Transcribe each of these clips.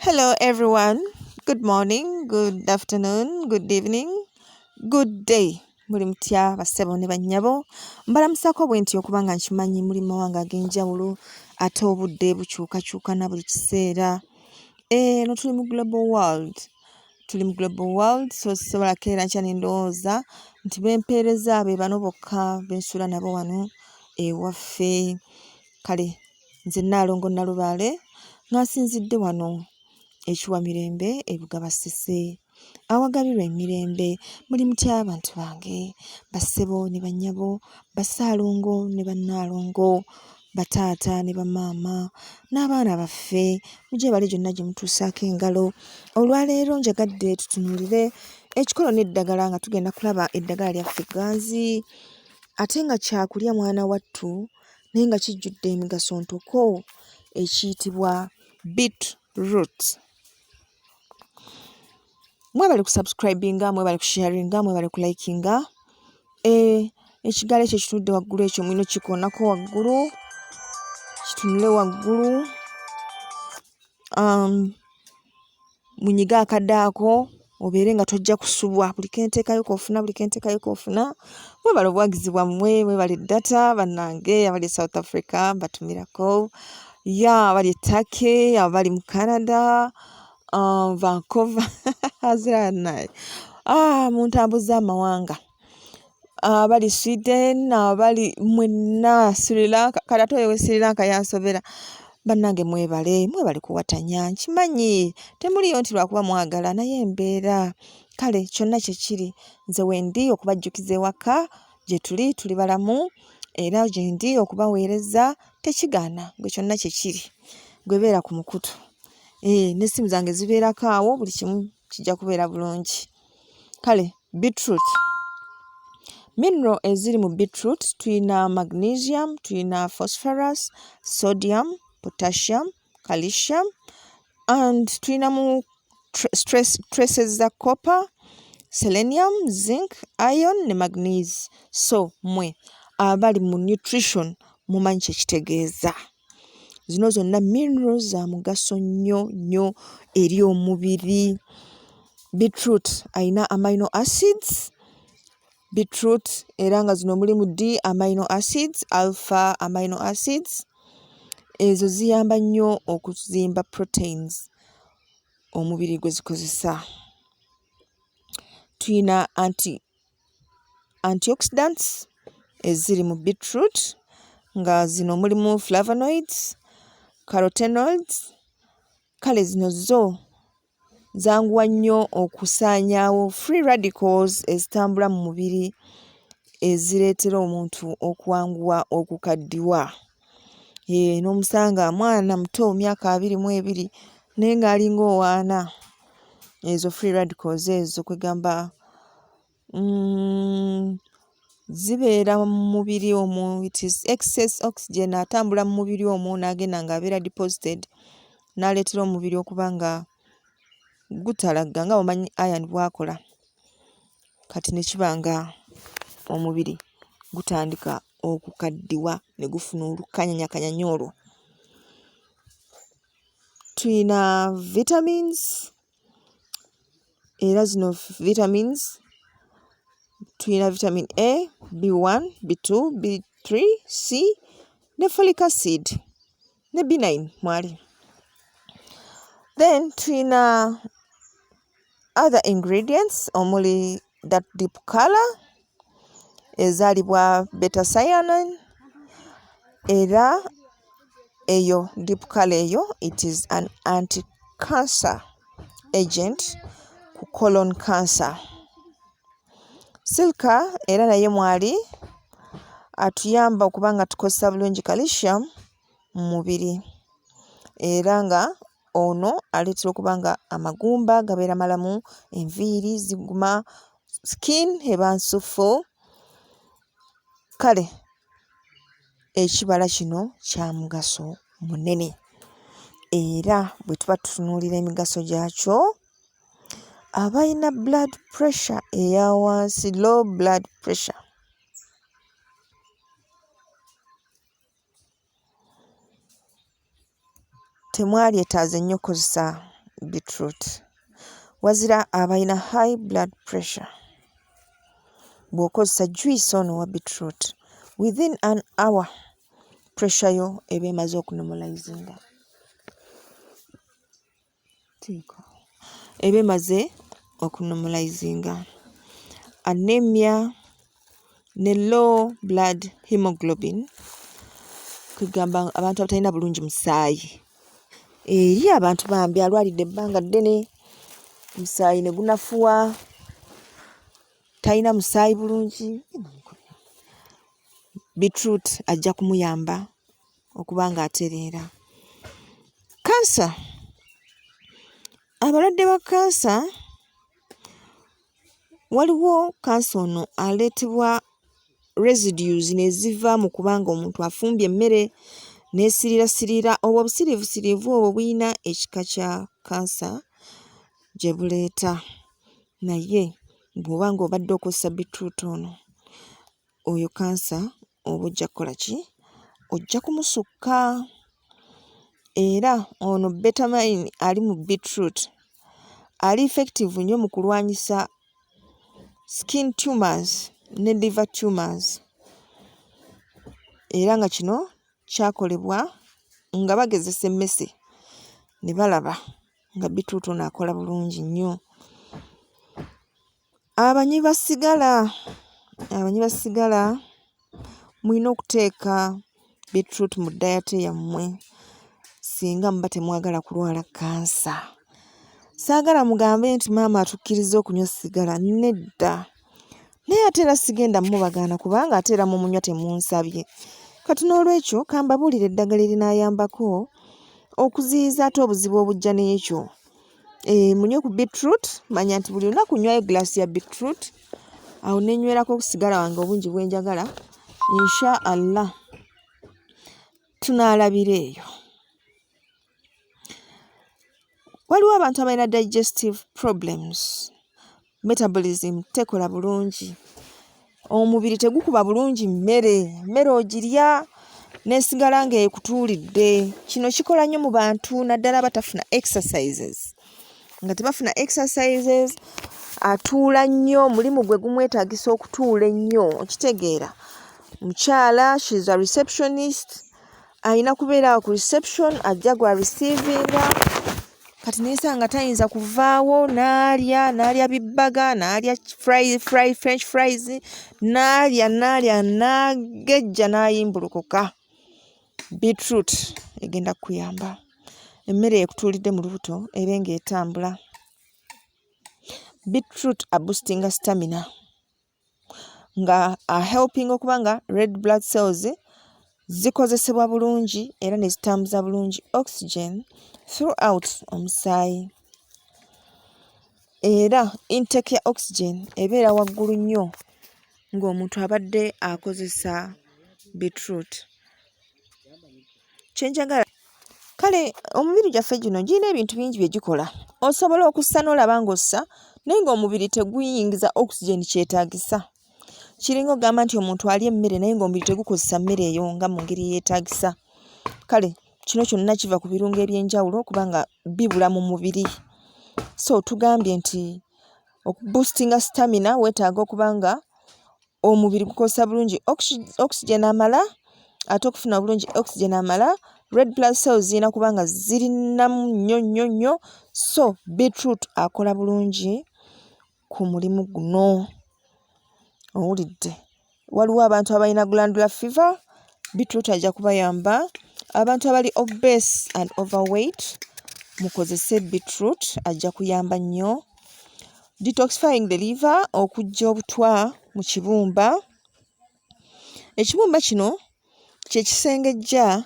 Hello, everyone. Good morning, good afternoon, good evening, good day. Muli mutya bassebo ne bannyabo. Mbalamusako bwe nti okuba nga nkimanyi muli mawanga ag'enjawulo ate obudde bukyukakyuka na buli kiseera. No tuli mu global world. Tuli mu global world, so sisobola keera nkya ne ndowooza nti bempeereza be bano bokka bensula nabo wano ewaffe. Kale, nze Nnaalongo Nalubaale nga nsinzidde wano ekiwa mirembe ebugaba Ssese awagabirwa emirembe. Muli mutya abantu bange, bassebo ne bannyabo, bassaalongo ne bannaalongo, bataata ne bamaama n'abaana baffe, mujje bali gyonna gye mutuusaako engalo. Olwaleero njagadde tutunuulire ekikolo n'eddagala nga tugenda kulaba eddagala lyaffe ganzi ate nga kyakulya mwana wattu naye nga kijjudde emigaso ntoko ekiyitibwa Beetroot. Mwebale ku subscribinga, mwebale ku sharinga, mwebale ku likinga. Ekigalo ekyo kitunudde waggulu ekyo mwino kikoonako waggulu, kitunule waggulu. Munyiga akadde ako obeere nga tojja kusubwa, buli kenteekayo koofuna, buli kenteekayo koofuna. Mwebale obuwagizi bwammwe, mwebale data bannange abali South Africa batumirako, abali Turkey, abali mu Canada, Vancouver aziranaye mu ntambu z'amawanga, abali Sweden, abali mwenna Sri Lanka, kale ate oyo we Sri Lanka yansobera. Bannange mwebale kuwatanya, nkimanyi temuliyo nti lwakuba mwagala naye embeera. Kale kyonna kye kiri, nze wendi okubajjukiza ewaka gye tuli balamu, era gye ndi okubaweereza tekigaana, gwe kyonna kye kiri, gwe beera ku mukutu. N'essimu zange zibeerako awo, buli kimu kijja kubeera bulungi. Kale, beetroot. Mineral eziri mu beetroot tuyina magnesium, tuyina phosphorus, sodium, potassium, calcium, and tuyinamu traces za copper, selenium, zinc, iron ne manganese. So mwe abali mu nutrition mumanyi kye kitegeeza. Zino zonna minerals za mugaso nnyo eri omubiri. Beetroot ayina amino acids. Beetroot era nga zino mulimu D amino acids, alpha amino acids. Ezo ziyamba nnyo okuzimba proteins omubiri gwe zikozesa. Tuyina antioxidants eziri mu beetroot nga zino mulimu flavonoids, carotenoids. Kale zino zo zanguwa nnyo okusaanyaawo free radicals ezitambula mu mubiri ezireetera omuntu okuwanguwa okukaddiwa. N'omusanga mwana muto myaka 22 naye ng'alinga owaana. Ezo free radicals ezo kwegamba zibeera mu mubiri omwo, it is excess oxygen atambula mu mubiri omwo n'agenda ng'abeera deposited n'aleetera omubiri okuba nga gutalagga nga omanyi iron bwakola. Kati ne kiba nga omubiri gutandika okukaddiwa ne gufuna olukanyanyakanyanya olwo. Tuyina vitamins era zino vitamins tuyina vitamin A, B1, B2, B3, C ne folic acid ne B9 mwali. Then tuyina other ingredients omuli that deep color ezaalibwa beta-cyanine, era eyo deep color eyo it is an anti-cancer agent ku colon cancer. Silica era naye mwali atuyamba okuba nga tukozesa bulungi calcium mu mubiri, era nga ono aleetera okuba nga amagumba gabeera malamu, enviiri ziguma, skin eba nsuffu. Kale ekibala kino kya mugaso munene, era bwe tuba tutunuulira emigaso gyakyo, abalina blood pressure eya wansi, low blood pressure, temwalyetaaze nnyo kozesa beetroot. Wazira abalina high blood pressure. Bw'okozesa juice ono wa beetroot, within an hour pressure yo eba emaze okunomalizinga. Eba emaze okunomalizinga. Anemia ne low blood hemoglobin kugamba abantu abatalina bulungi musaayi. Eri abantu bambi alwalidde ebbanga ddene musaayi ne gunafuwa, talina musaayi bulungi, beetroot ajja kumuyamba okuba nga atereera. Kansa. Abalwadde ba kansa, waliwo kansa ono aleetebwa residues neziva mu kubanga omuntu afumbye emmere nesirira obwo obusiriivu obwo buyina ekika kya kansa gye buleeta. Naye bw'oba nga obadde okozesa beetroot ono, oyo kansa oba ojja kukola ki? Ojja kumusukka. Era ono butamanya ali mu beetroot ali effective nnyo mu kulwanyisa skin tumors ne liver tumors. Era nga kino kyakolebwa nga bagezesa emmese ne balaba nga beetroot ono akola bulungi nnyo. Abanywi ba sigala mulina okuteeka beetroot mu diet yammwe singa muba temwagala kulwala kansa. Saagala mugambe nti maama atukkiriza okunywa sigala, nedda. Naye ate era sigenda mubagaana kubanga ate era mumunywa temunsabye. Kati n'olwekyo kambabuulira eddagala erinaayambako okuziyiza ate obuzibu obujja n'ekyo. Munywe ku beetroot, manya nti buli lunaku nywayo glaasi ya beetroot, awo nenywerako okusigala wange obungi bwenjagala. Insha Allah tunaalabira eyo. Waliwo abantu abalina digestive problems, metabolism tekola bulungi, omubiri tegukuba bulungi mmere ogirya nesigala nga ekutuulidde. Kino kikola nnyo mu bantu naddala abatafuna exercises. Nga tebafuna exercises, atuula nnyo, mulimu gwe gumwetaagisa okutuula ennyo, okitegeera. Mukyala, she's a receptionist, ayina kubeera ku reception, ajja gwa receivinga. Kati nesanga tayinza kuvaawo, n'alya bibbaga, n'alya french fries, n'alya n'agejja n'ayimbulukuka. Beetroot egenda kuyamba. Emmere ekutuulidde mu lubuto ebe ng'etambula. Beetroot aboostinga stamina nga helping okuba nga red blood cells zikozesebwa bulungi era ne zitambuza bulungi oxygen throughout omusaayi. Era intake ya oxygen ebeera waggulu nnyo ng'omuntu abadde akozesa beetroot. Kyenjagala, kale omubiri gyaffe gino giyina ebintu bingi bye gikola. Osobola okussa n'olaba ng'ossa naye ng'omubiri teguyingiza oxygen kyetaagisa. Kiringa ogamba nti omuntu alya emmere naye ng'omubiri tegukozesa mmere eyo nga mu ngeri yeetaagisa. Kale kino kyonna kiva ku birungo eby'enjawulo kubanga bibula mu mubiri. So tugambye nti okuboostinga stamina weetaaga okuba nga omubiri gukozesa bulungi oxygen amala, ate okufuna bulungi oxygen amala, red blood cells zirina kuba nga zirinamu nnyo. So beetroot akola bulungi ku mulimu guno. Owulidde? Waliwo abantu abalina glandular fever, beetroot ajja kubayamba. Abantu abali obese and overweight, mukozese beetroot ajja kuyamba nnyo. Detoxifying the liver, okujja obutwa mu kibumba. Ekibumba kino kye kisengejja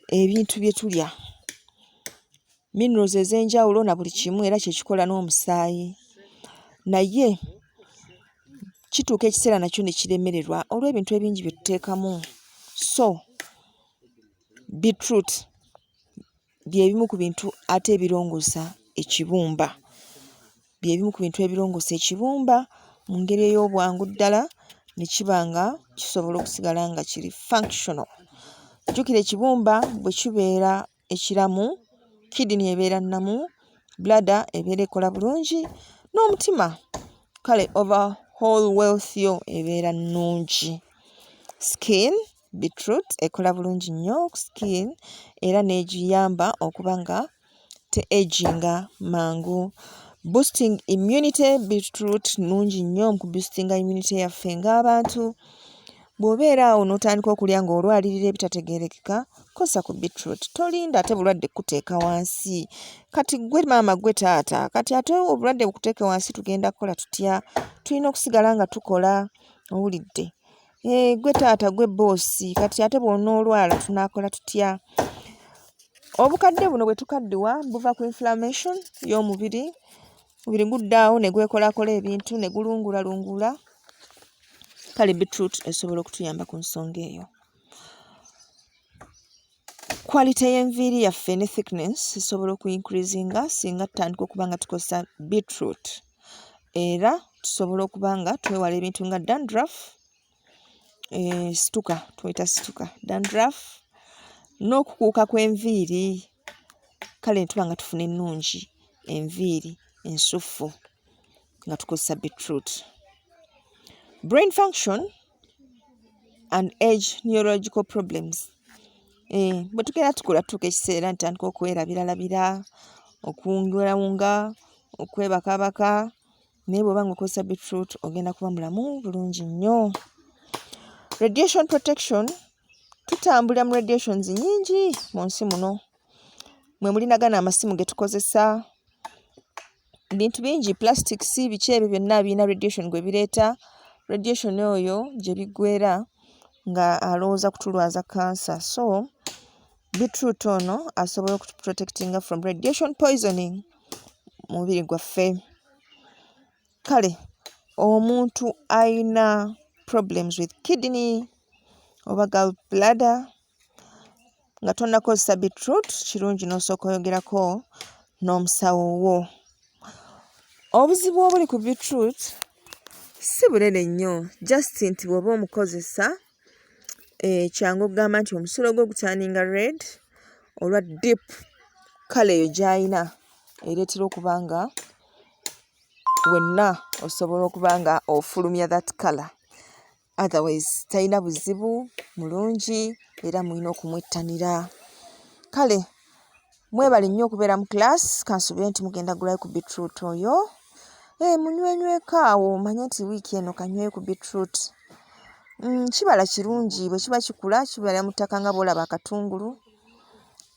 ebintu bye tulya, minerals ez'enjawulo na buli kimu, era kye kikola n'omusaayi. Naye kituuka ekiseera nakyo ne kiremererwa olw'ebintu ebingi bye tuteekamu. So beetroot by'ebimu ku bintu ate ebirongoosa ekibumba. By'ebimu ku bintu ebirongoosa ekibumba mu ngeri ey'obwangu ddala ne kiba nga kisobola okusigala nga kiri functional. Jjukira ekibumba bwe kibeera ekiramu, kidini ebeera nnamu, bladder ebeera ekola bulungi n'omutima. Kale overall wealth yo ebeera nnungi. Skin, beetroot ekola bulungi nnyo skin era n'egiyamba okuba nga te-aginga mangu. Boosting immunity, beetroot nnungi nnyo mu kuboostinga immunity yaffe ng'abantu. Bw'obeera awo n'otandika okulya ng'olwalirira ebitategeerekeka, kosa ku beetroot. Tolinda ate bulwadde kuteeka wansi. Kati gwe maama gwe taata, kati ate obulwadde bukuteeke wansi tugenda kukola tutya? Tulina okusigala nga tukola, owulidde? Gwe taata gwe boosi, kati ate bw'onoolwala tunaakola tutya? Obukadde buno bwe tukaddiwa buva ku inflammation y'omubiri. Omubiri guddaawo ne gwekolakola ebintu ne gulungulalungula. Kale beetroot esobola okutuyamba ku nsonga eyo. Quality y'enviiri yaffe ne thickness esobola okuincreasinga singa tutandika okuba nga tukozesa beetroot. Era tusobola okuba nga twewala ebintu nga dandruff, situka, tuyita situka, dandruff, n'okukuuka kw'enviiri. Kale ne tuba nga tufuna ennungi enviiri ensuffu nga tukozesa beetroot. Brain function and age neurological problems. Bwe tugenda tukula tutuuka ekiseera ntandika okwerabiralabira, okuwungulawunga, okwebakabaka, naye bw'oba nga okozesa beetroot ogenda kuba mulamu bulungi nnyo. Radiation protection, tutambulira mu radiations nnyingi mu nsi muno. Mwe mulinagana amasimu ge tukozesa, bintu bingi, plastics, biki ebyo byonna birina radiation gwe bireeta. Radiation oyo gye biggweera nga alowooza kutulwaza cancer. So beetroot ono asobola okutuprotectinga from radiation poisoning mu mubiri gwaffe. Kale omuntu ayina problems with kidney oba gallbladder nga tonnakozesa beetroot, kirungi n'osooka oyogerako n'omusawo wo. Obuzibu obuli ku beetroot si bunene nnyo, just nti bw'oba omukozesa kyangu okugamba nti omusulo gwo gutaaninga red olwa deep kale eyo gy'alina ereetera okuba nga wenna osobola okuba nga ofulumya that color. Otherwise talina buzibu, mulungi era mulina okumwettanira. Kale mwebale nnyo okubeera mu class, kansubire nti mugenda gulayo ku beetroot oyo. Munywenyweko awo, manye nti wiiki eno kanyweyo ku beetroot. Kibala kirungi, bwe kiba kikula kibala mu ttaka nga bw'olaba akatungulu.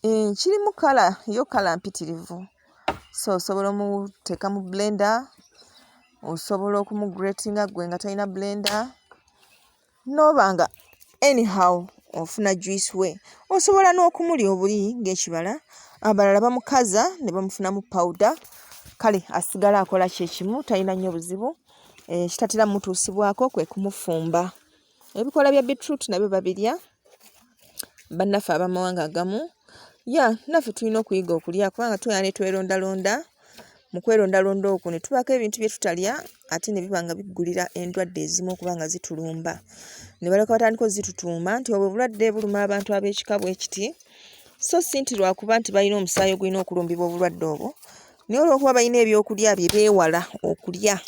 Kirimu kala, yo kala mpitirivu. So osobola omuteeka mu blender, osobola okumugratinga gwe nga talina blender. N'oba nga anyhow ofuna juice we. Osobola n'okumulya obuli ng'ekibala. Abalala bamukaza ne bamufunamu powder. Kale asigala akola kyekimu, talina nnyo buzibu. Kitatera mutuusibwako kwe kumufumba. Ebikola bya beetroot nabyo babirya bannaffe ab'amawanga agamu. Naffe tulina okuyiga okulya kubanga tuyana ne twerondalonda. Mu kwerondalonda okwo ne tubaako ebintu bye tutalya ate ne biba nga biggulira endwadde ezimu okuba nga zitulumba. Ne baleka batandika ozitutuuma nti obwo obulwadde buluma abantu ab'ekika bwe kiti. So si nti lwakuba nti balina omusaayi ogulina okulumbibwa obulwadde obwo, naye olw'okuba balina ebyokulya bye beewala okulya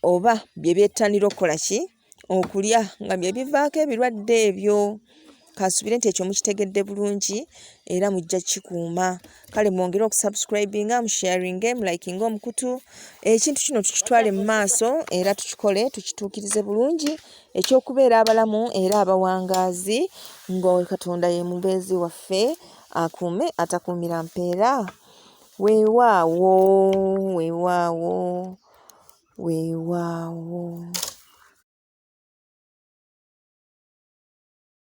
oba bye beettanira okukola ki okulya nga bye bivaako ebirwadde ebyo. Kansubire nti ekyo mukitegedde bulungi era mujja kikuuma. Kale mwongere okusubscribinga, musharinge, mulikinga omukutu. Ekintu kino tukitwale mu maaso era tukikole tukituukirize bulungi ekyokubeera abalamu era abawangaazi nga Katonda ye mubeezi waffe akuume atakuumira mpeera. Weewaawo, weewaawo, weewaawo.